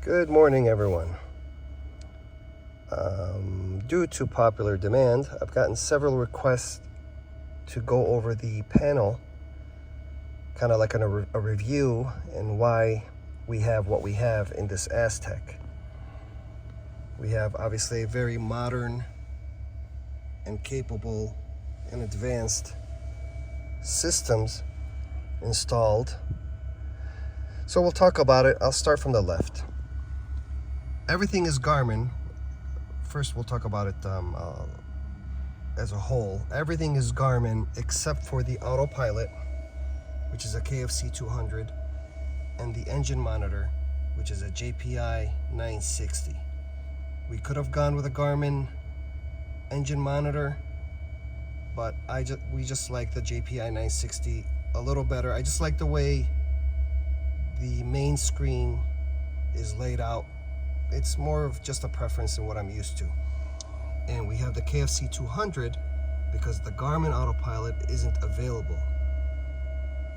Good morning, everyone. Due to popular demand, I've gotten several requests to go over the panel, kind of like a review and why we have what we have in this Aztec. We have obviously a very modern and capable and advanced systems installed. So we'll talk about it. I'll start from the left. Everything is Garmin. First, we'll talk about it as a whole. Everything is Garmin except for the autopilot, which is a KFC 200, and the engine monitor, which is a JPI 960. We could have gone with a Garmin engine monitor, but we just like the JPI 960 a little better. I just like the way the main screen is laid out. It's more of just a preference than what I'm used to. And we have the KFC 200 because the Garmin autopilot isn't available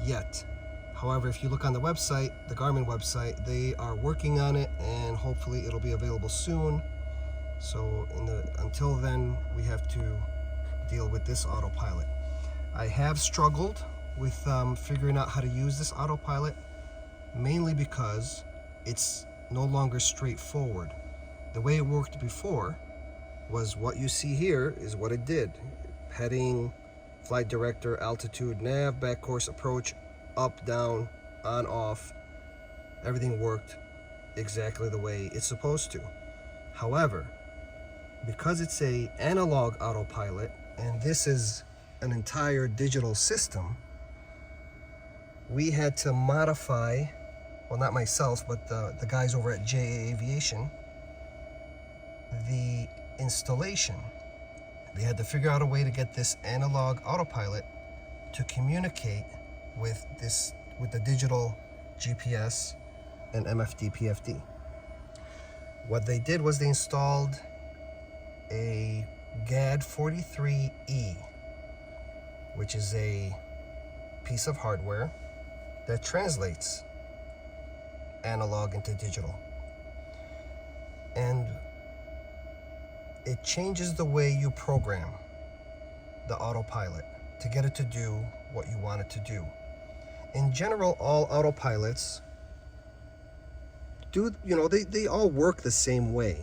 yet. However, if you look on the website, the Garmin website, they are working on it and hopefully it'll be available soon. So until then, we have to deal with this autopilot. I have struggled with figuring out how to use this autopilot, mainly because it's no longer straightforward. The way it worked before was what you see here is what it did. Heading, flight director, altitude, nav, back course, approach, up, down, on, off. Everything worked exactly the way it's supposed to. However, because it's an analog autopilot and this is an entire digital system, we had to modify, well, not myself, but the guys over at JA Aviation, the installation. They had to figure out a way to get this analog autopilot to communicate with the digital GPS and MFD PFD. What they did was they installed a GAD 43E, which is a piece of hardware that translates analog into digital, and it changes the way you program the autopilot to get it to do what you want it to do. In general, all autopilots do, they all work the same way.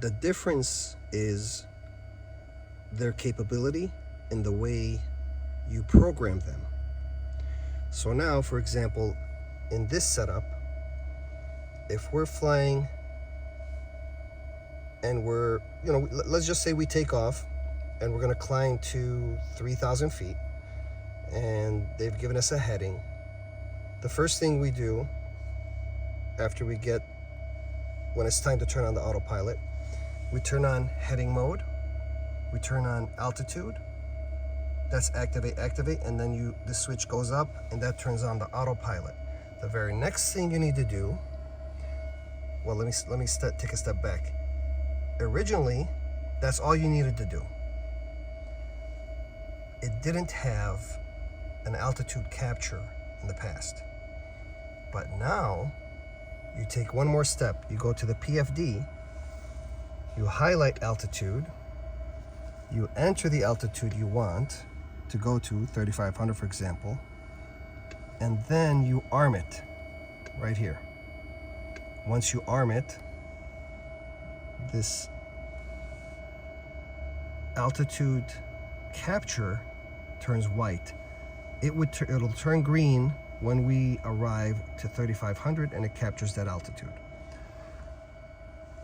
The difference is their capability and the way you program them. So now, for example, in this setup, if we're flying and we're, let's just say we take off and we're going to climb to 3,000 feet and they've given us a heading. The first thing we do after when it's time to turn on the autopilot, we turn on heading mode, we turn on altitude, that's activate, and then the switch goes up and that turns on the autopilot. The very next thing you need to do, well, let me take a step back. Originally, that's all you needed to do. It didn't have an altitude capture in the past. But now, you take one more step. You go to the PFD, you highlight altitude, you enter the altitude you want to go to, 3,500 for example, and then you arm it right here. Once you arm it, this altitude capture turns white. It'll turn green when we arrive to 3,500 and it captures that altitude.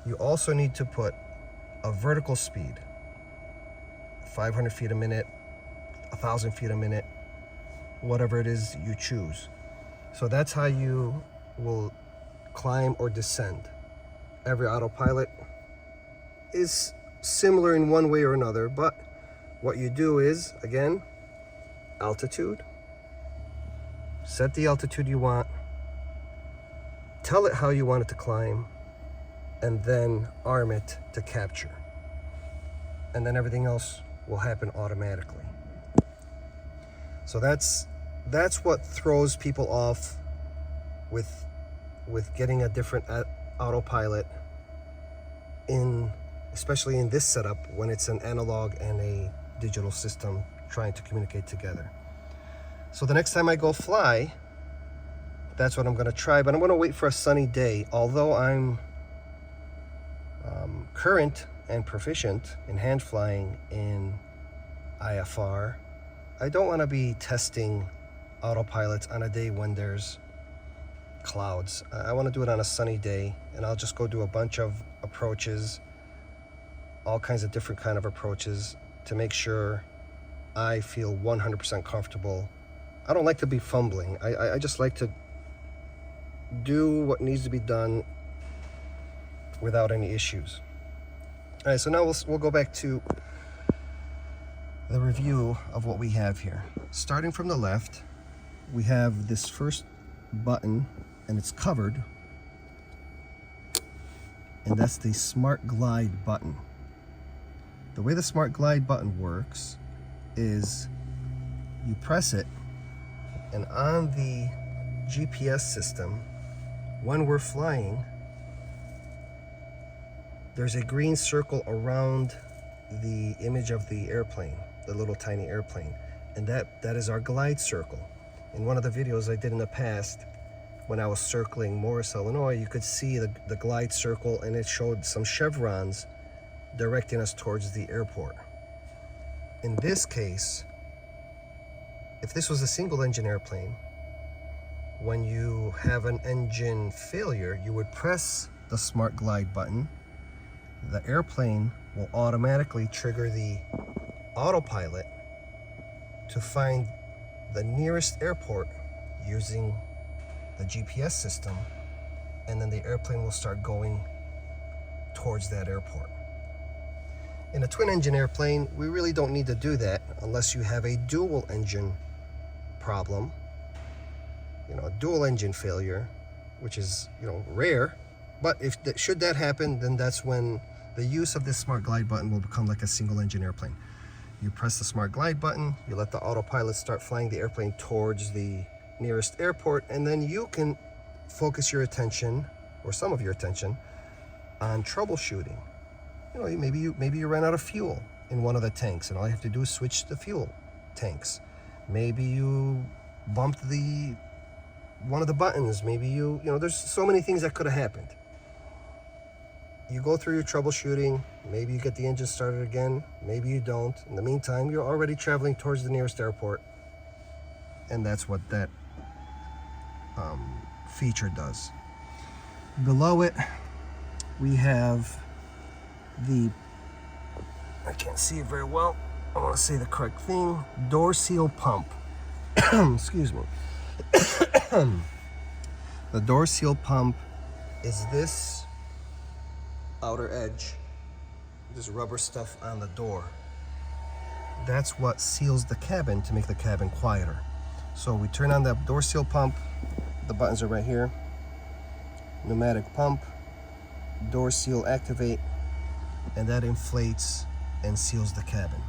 You also need to put a vertical speed, 500 feet a minute, 1,000 feet a minute, whatever it is you choose. So that's how you will climb or descend. Every autopilot is similar in one way or another, but what you do is, again, altitude, set the altitude you want, tell it how you want it to climb, and then arm it to capture. And then everything else will happen automatically. So that's what throws people off with getting a different autopilot especially in this setup when it's an analog and a digital system trying to communicate together. So the next time I go fly, that's what I'm going to try, but I'm going to wait for a sunny day. Although I'm current and proficient in hand flying in IFR, I don't want to be testing autopilots on a day when there's clouds. I want to do it on a sunny day, and I'll just go do a bunch of approaches, all kinds of different kind of approaches, to make sure I feel 100% comfortable. I don't like to be fumbling. I just like to do what needs to be done without any issues. All right, so now we'll go back to the review of what we have here. Starting from the left, we have this first button, and it's covered, and that's the Smart Glide button. The way the Smart Glide button works is you press it, and on the GPS system, when we're flying, there's a green circle around the image of the airplane, the little tiny airplane, and that is our glide circle. In one of the videos I did in the past, when I was circling Morris, Illinois, you could see the glide circle, and it showed some chevrons directing us towards the airport. In this case, if this was a single engine airplane, when you have an engine failure, you would press the Smart Glide button. The airplane will automatically trigger the autopilot to find the nearest airport using the GPS system, and then the airplane will start going towards that airport. In a twin engine airplane, we really don't need to do that unless you have a dual engine problem, a dual engine failure, which is, rare. But should that happen, then that's when the use of this Smart Glide button will become like a single engine airplane. You press the Smart Glide button, you let the autopilot start flying the airplane towards the nearest airport, and then you can focus your attention, or some of your attention, on troubleshooting. Maybe you ran out of fuel in one of the tanks, and all you have to do is switch the fuel tanks. Maybe you bumped one of the buttons. Maybe there's so many things that could have happened. You go through your troubleshooting. Maybe you get the engine started again. Maybe you don't. In the meantime, you're already traveling towards the nearest airport, and that's what that feature does. Below it, we have I can't see it very well. I want to say the correct thing. Door seal pump. Excuse me. The door seal pump is this outer edge, this rubber stuff on the door. That's what seals the cabin to make the cabin quieter. So we turn on the door seal pump. The buttons are right here. Pneumatic pump, door seal activate, and that inflates and seals the cabin.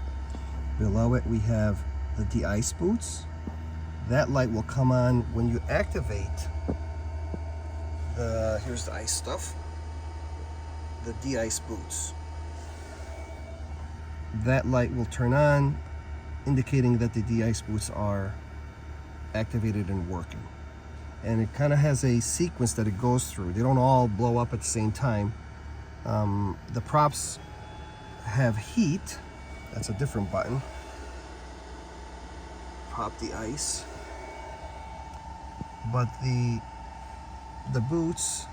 Below it, we have the de-ice boots. That light will come on when you activate here's the ice stuff, the de-ice boots. That light will turn on, indicating that the de-ice boots are activated and working. And it kind of has a sequence that it goes through. They don't all blow up at the same time. The props have heat. That's a different button. Pop the ice. But the boots,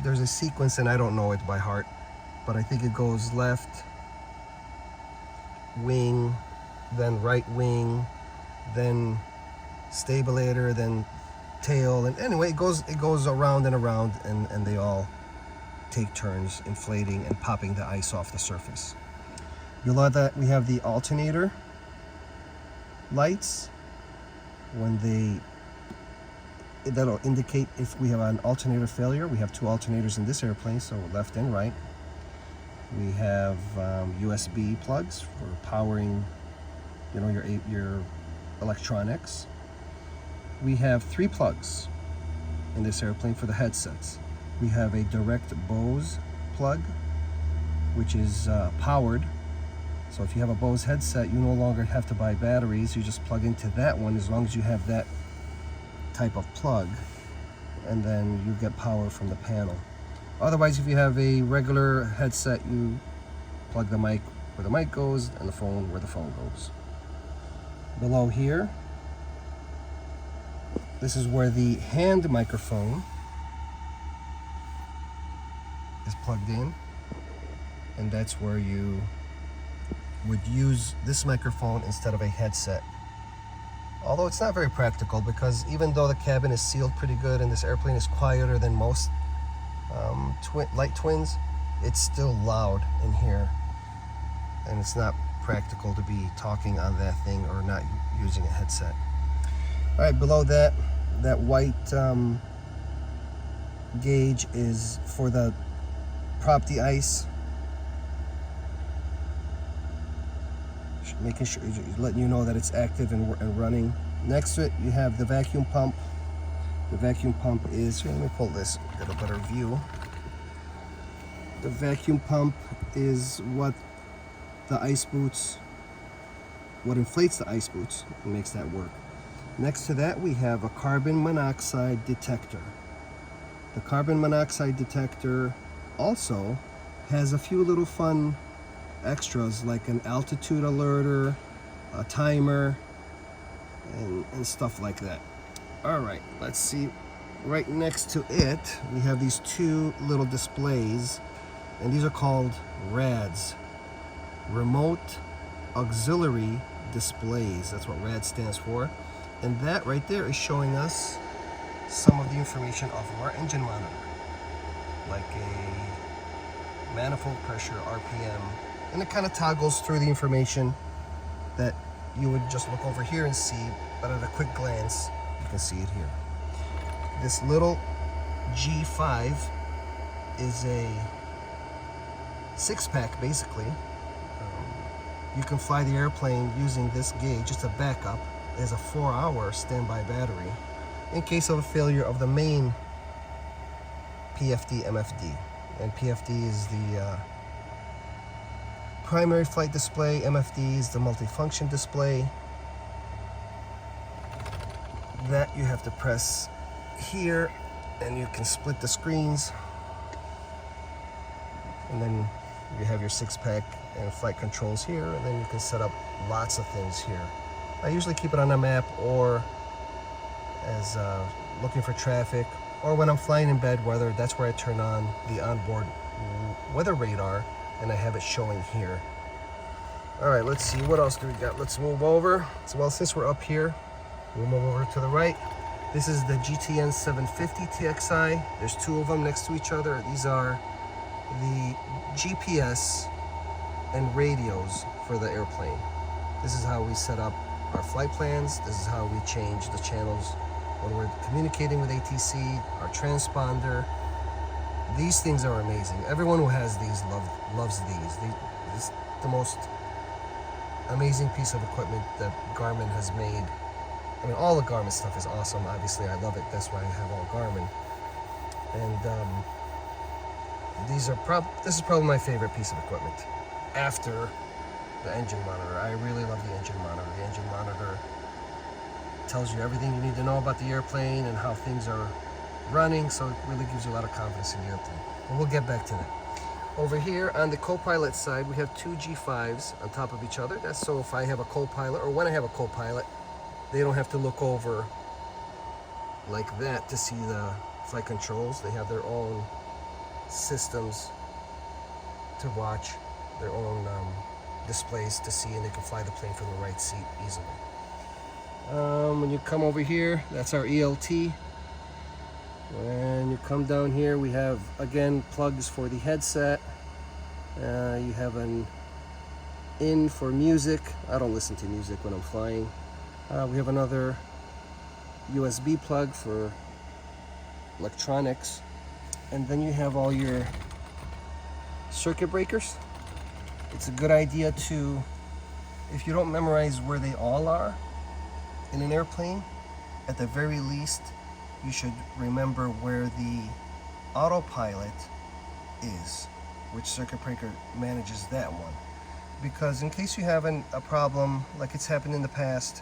there's a sequence, and I don't know it by heart, but I think it goes left wing, then right wing, then stabilator, then tail, and anyway, it goes around and around, and they all take turns inflating and popping the ice off the surface. Below that, we have the alternator lights. That'll indicate if we have an alternator failure. We have two alternators in this airplane, so left and right. We have USB plugs for powering, your electronics. We have 3 plugs in this airplane for the headsets. We have a direct Bose plug, which is powered. So if you have a Bose headset, you no longer have to buy batteries. You just plug into that one as long as you have that type of plug, and then you get power from the panel. Otherwise, if you have a regular headset, you plug the mic where the mic goes and the phone where the phone goes. Below here, this is where the hand microphone is plugged in, and that's where you would use this microphone instead of a headset. Although it's not very practical, because even though the cabin is sealed pretty good and this airplane is quieter than most light twins, it's still loud in here, and it's not practical to be talking on that thing or not using a headset. All right, below that white gauge is for the prop de-ice, making sure, letting you know that it's active and running. Next to it, you have the vacuum pump. The vacuum pump is, here, let me pull this, get a better view. The vacuum pump is what the ice boots, what inflates the ice boots and makes that work. Next to that, we have a carbon monoxide detector. The carbon monoxide detector also has a few little fun extras, like an altitude alerter, a timer, and stuff like that. All right, let's see. Right next to it, we have these two little displays, and these are called RADs, Remote Auxiliary Displays. That's what RAD stands for. And that right there is showing us some of the information off of our engine monitor, like a manifold pressure, RPM, and it kind of toggles through the information that you would just look over here and see, but at a quick glance, you can see it here. This little G5 is a 6-pack, basically. You can fly the airplane using this gauge, just a backup. It has a 4-hour standby battery in case of a failure of the main PFD MFD. And PFD is the primary flight display, MFD is the multifunction display. That you have to press here, and you can split the screens, and then you have your 6-pack and flight controls here, and then you can set up lots of things here. I usually keep it on a map, or as looking for traffic, or when I'm flying in bad weather, that's where I turn on the onboard weather radar, and I have it showing here. All right, let's see, what else do we got? Let's move over. So, well, since we're up here, we'll move over to the right. This is the GTN 750 TXI. There's two of them next to each other. These are the GPS and radios for the airplane. This is how we set up our flight plans. This is how we change the channels when we're communicating with ATC, our transponder. These things are amazing. Everyone who has these loves these. It's the most amazing piece of equipment that Garmin has made. I mean, all the Garmin stuff is awesome. Obviously, I love it. That's why I have all Garmin. And this is probably my favorite piece of equipment after the engine monitor. I really love the engine monitor. The engine monitor tells you everything you need to know about the airplane and how things are running, so it really gives you a lot of confidence in the airplane. And we'll get back to that. Over here on the co-pilot side, we have two G5s on top of each other. That's so if I have a co-pilot, or when I have a co-pilot, they don't have to look over like that to see the flight controls. They have their own systems to watch, their own displays to see, and they can fly the plane from the right seat easily. When you come over here, that's our ELT. When you come down here, we have, again, plugs for the headset. You have an in for music. I don't listen to music when I'm flying. We have another USB plug for electronics. And then you have all your circuit breakers. It's a good idea to, if you don't memorize where they all are in an airplane, at the very least, you should remember where the autopilot is, which circuit breaker manages that one. Because in case you have a problem like it's happened in the past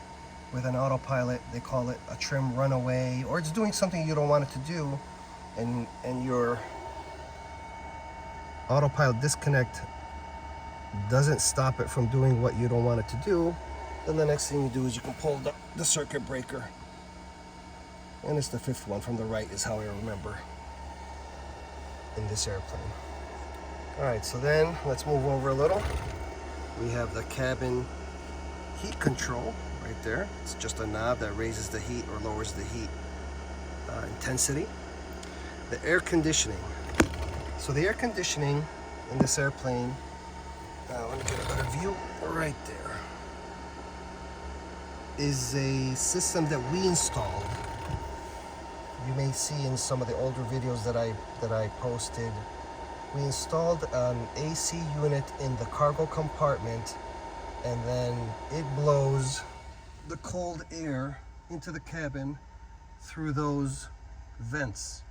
with an autopilot, they call it a trim runaway, or it's doing something you don't want it to do, and your autopilot disconnect doesn't stop it from doing what you don't want it to do, then the next thing you do is you can pull the circuit breaker. And it's the fifth one from the right is how I remember in this airplane. Alright, so then let's move over a little. We have the cabin heat control right there. It's just a knob that raises the heat or lowers the heat intensity. The air conditioning. So the air conditioning in this airplane, let me get a better view right there, is a system that we installed. You may see in some of the older videos that I posted. We installed an AC unit in the cargo compartment, and then it blows the cold air into the cabin through those vents.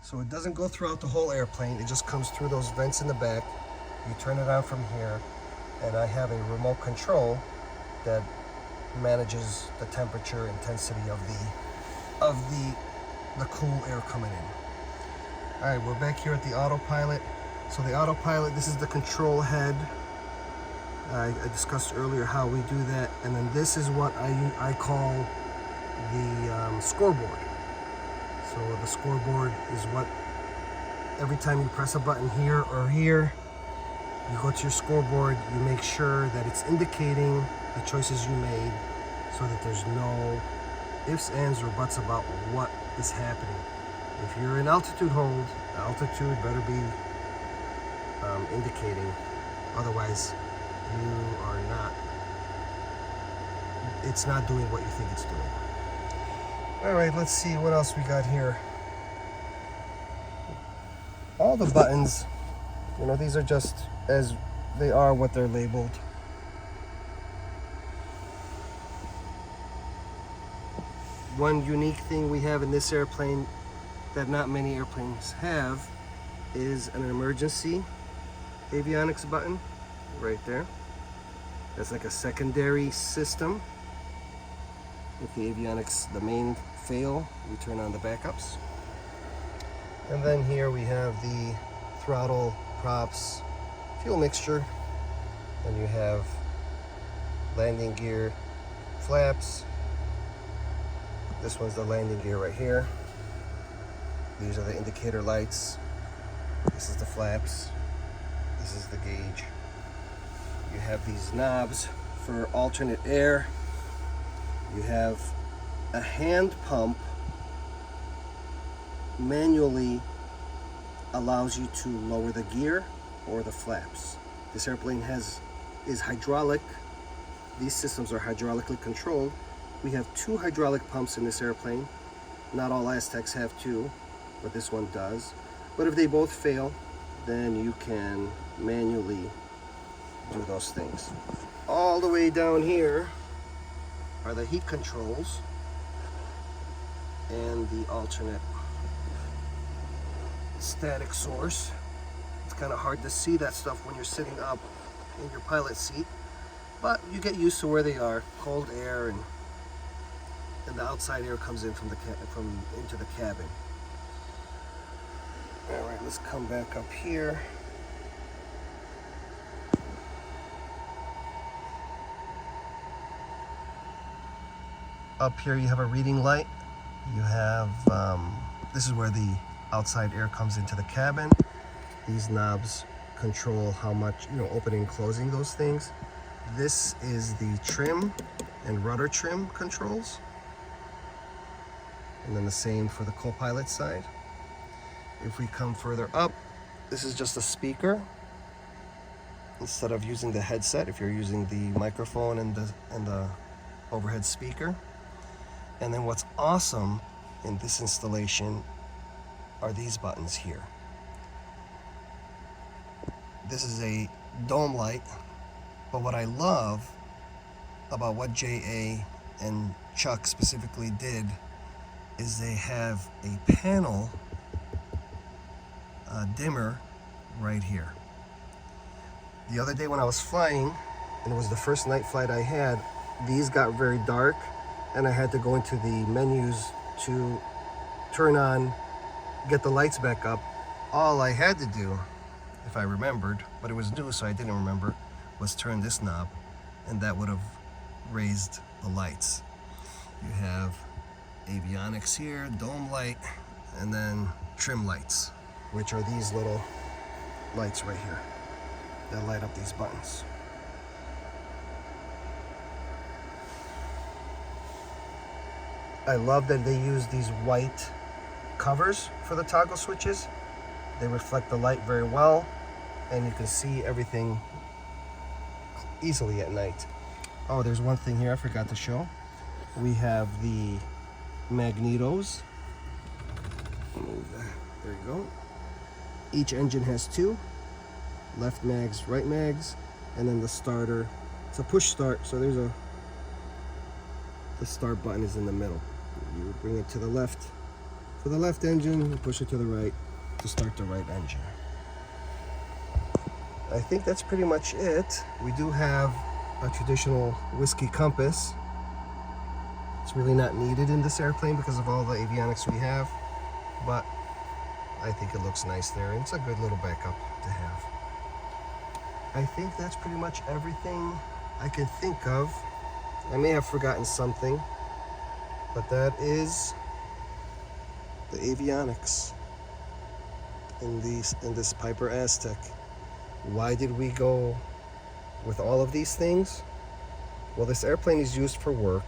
So it doesn't go throughout the whole airplane, it just comes through those vents in the back. You turn it on from here, and I have a remote control that manages the temperature intensity of the cool air coming in. All right, we're back here at the autopilot. So the autopilot, this is the control head. I discussed earlier how we do that, and then this is what I call the scoreboard. So the scoreboard is what, every time you press a button here or here, you go to your scoreboard, you make sure that it's indicating the choices you made so that there's no ifs, ands, or buts about what is happening. If you're in altitude hold, altitude better be indicating, otherwise you are not, it's not doing what you think it's doing. All right, let's see what else we got here. All the buttons, you know, these are just as they are what they're labeled. One unique thing we have in this airplane that not many airplanes have is an emergency avionics button right there. That's like a secondary system. If the avionics, the main fail, we turn on the backups. And then here we have the throttle, props, fuel mixture, and you have landing gear, flaps. This one's the landing gear right here. These are the indicator lights. This is the flaps. This is the gauge. You have these knobs for alternate air. You have a hand pump, manually allows you to lower the gear or the flaps. This airplane is hydraulic. These systems are hydraulically controlled. We have 2 hydraulic pumps in this airplane. Not all Aztecs have 2, but this one does. But if they both fail, then you can manually do those things. All the way down here are the heat controls and the alternate static source. It's kind of hard to see that stuff when you're sitting up in your pilot seat, but you get used to where they are. Cold air and the outside air comes in from into the cabin. All right, let's come back up here. Up here you have a reading light. You have, this is where the outside air comes into the cabin. These knobs control how much, opening and closing those things. This is the trim and rudder trim controls. And then the same for the co-pilot side. If we come further up, this is just a speaker. Instead of using the headset, if you're using the microphone and the overhead speaker. And then what's awesome in this installation are these buttons here. This is a dome light, but what I love about what JA and Chuck specifically did is they have a panel dimmer right here. The other day when I was flying, and it was the first night flight I had, these got very dark and I had to go into the menus to turn on, get the lights back up. All I had to do, if I remembered, but it was new so I didn't remember, was turn this knob, and that would have raised the lights. You have avionics here, dome light, and then trim lights, which are these little lights right here that light up these buttons. I love that they use these white covers for the toggle switches. They reflect the light very well, and you can see everything easily at night. Oh, there's one thing here I forgot to show. We have the magnetos. Move that. There you go. Each engine has two, left mags, right mags, and then the starter. It's a push start, so the start button is in the middle. You bring it to the left for the left engine, you push it to the right to start the right engine. I think that's pretty much it. We do have a traditional whiskey compass. It's really not needed in this airplane because of all the avionics we have, but I think it looks nice there, and it's a good little backup to have. I think that's pretty much everything I can think of. I may have forgotten something, but that is the avionics in this Piper Aztec. Why did we go with all of these things? Well, this airplane is used for work,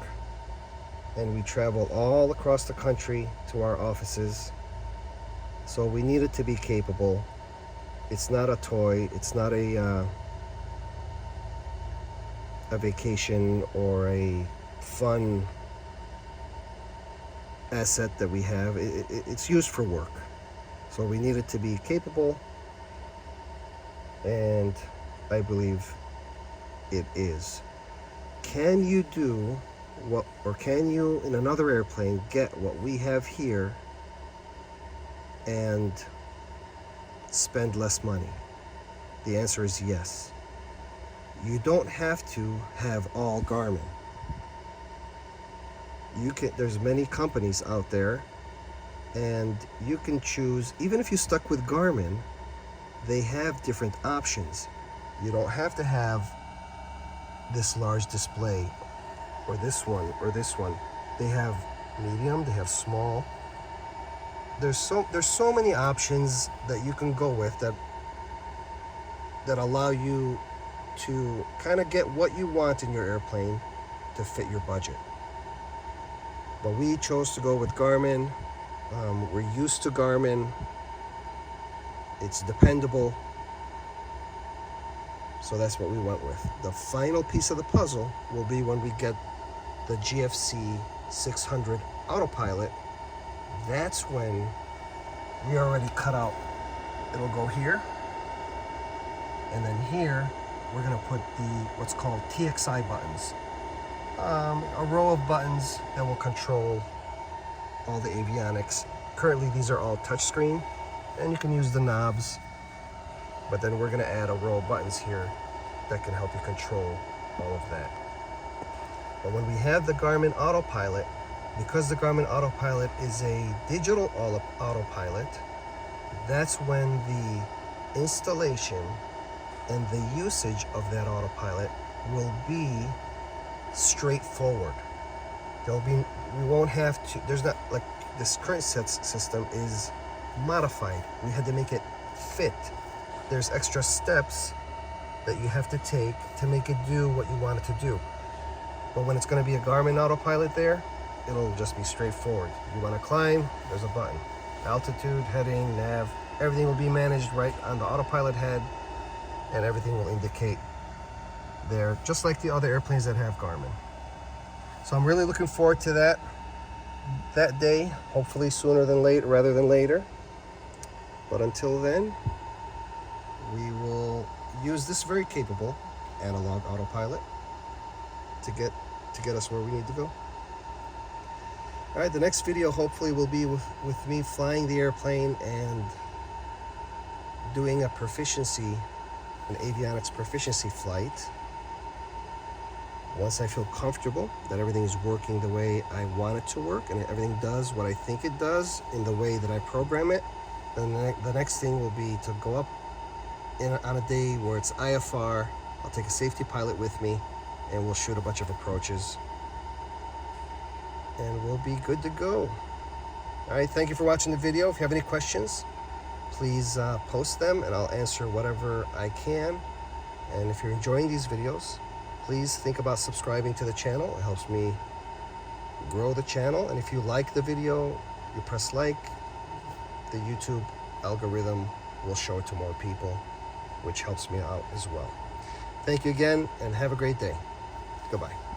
and we travel all across the country to our offices, so we need it to be capable. It's not a toy, it's not a vacation or a fun asset that we have. It's used for work, so we need it to be capable, and I believe it is. Can you do what, or can you in another airplane get what we have here and spend less money? The answer is yes. You don't have to have all Garmin. There's many companies out there, and you can choose. Even if you stuck with Garmin, they have different options. You don't have to have this large display, or this one, or this one. They have medium, they have small. There's so many options that you can go with that allow you to kind of get what you want in your airplane to fit your budget. But we chose to go with Garmin. We're used to Garmin. It's dependable. So that's what we went with. The final piece of the puzzle will be when we get the GFC 600 autopilot. That's when we already cut out. It'll go here, and then here we're gonna put what's called TXI buttons. A row of buttons that will control all the avionics. Currently these are all touchscreen, and you can use the knobs, but then we're gonna add a row of buttons here that can help you control all of that. But when we have the Garmin autopilot, because the Garmin autopilot is a digital autopilot, that's when the installation and the usage of that autopilot will be straightforward. We won't have to, there's not, like this current system is modified. We had to make it fit. There's extra steps that you have to take to make it do what you want it to do. But when it's going to be a Garmin autopilot there, it'll just be straightforward. You want to climb, there's a button. Altitude, heading, nav, everything will be managed right on the autopilot head, and everything will indicate there, just like the other airplanes that have Garmin. So I'm really looking forward to that day, hopefully sooner than late, rather than later. But until then, we will use this very capable analog autopilot to get us where we need to go. All right, the next video hopefully will be with me flying the airplane and doing a proficiency, an avionics proficiency flight, once I feel comfortable that everything is working the way I want it to work and everything does what I think it does in the way that I program it, then the next thing will be to go up on a day where it's IFR. I'll take a safety pilot with me and we'll shoot a bunch of approaches and we'll be good to go. All right, thank you for watching the video. If you have any questions, please post them and I'll answer whatever I can. And if you're enjoying these videos, please think about subscribing to the channel. It helps me grow the channel. And if you like the video, you press like, the YouTube algorithm will show it to more people, which helps me out as well. Thank you again and have a great day. Goodbye.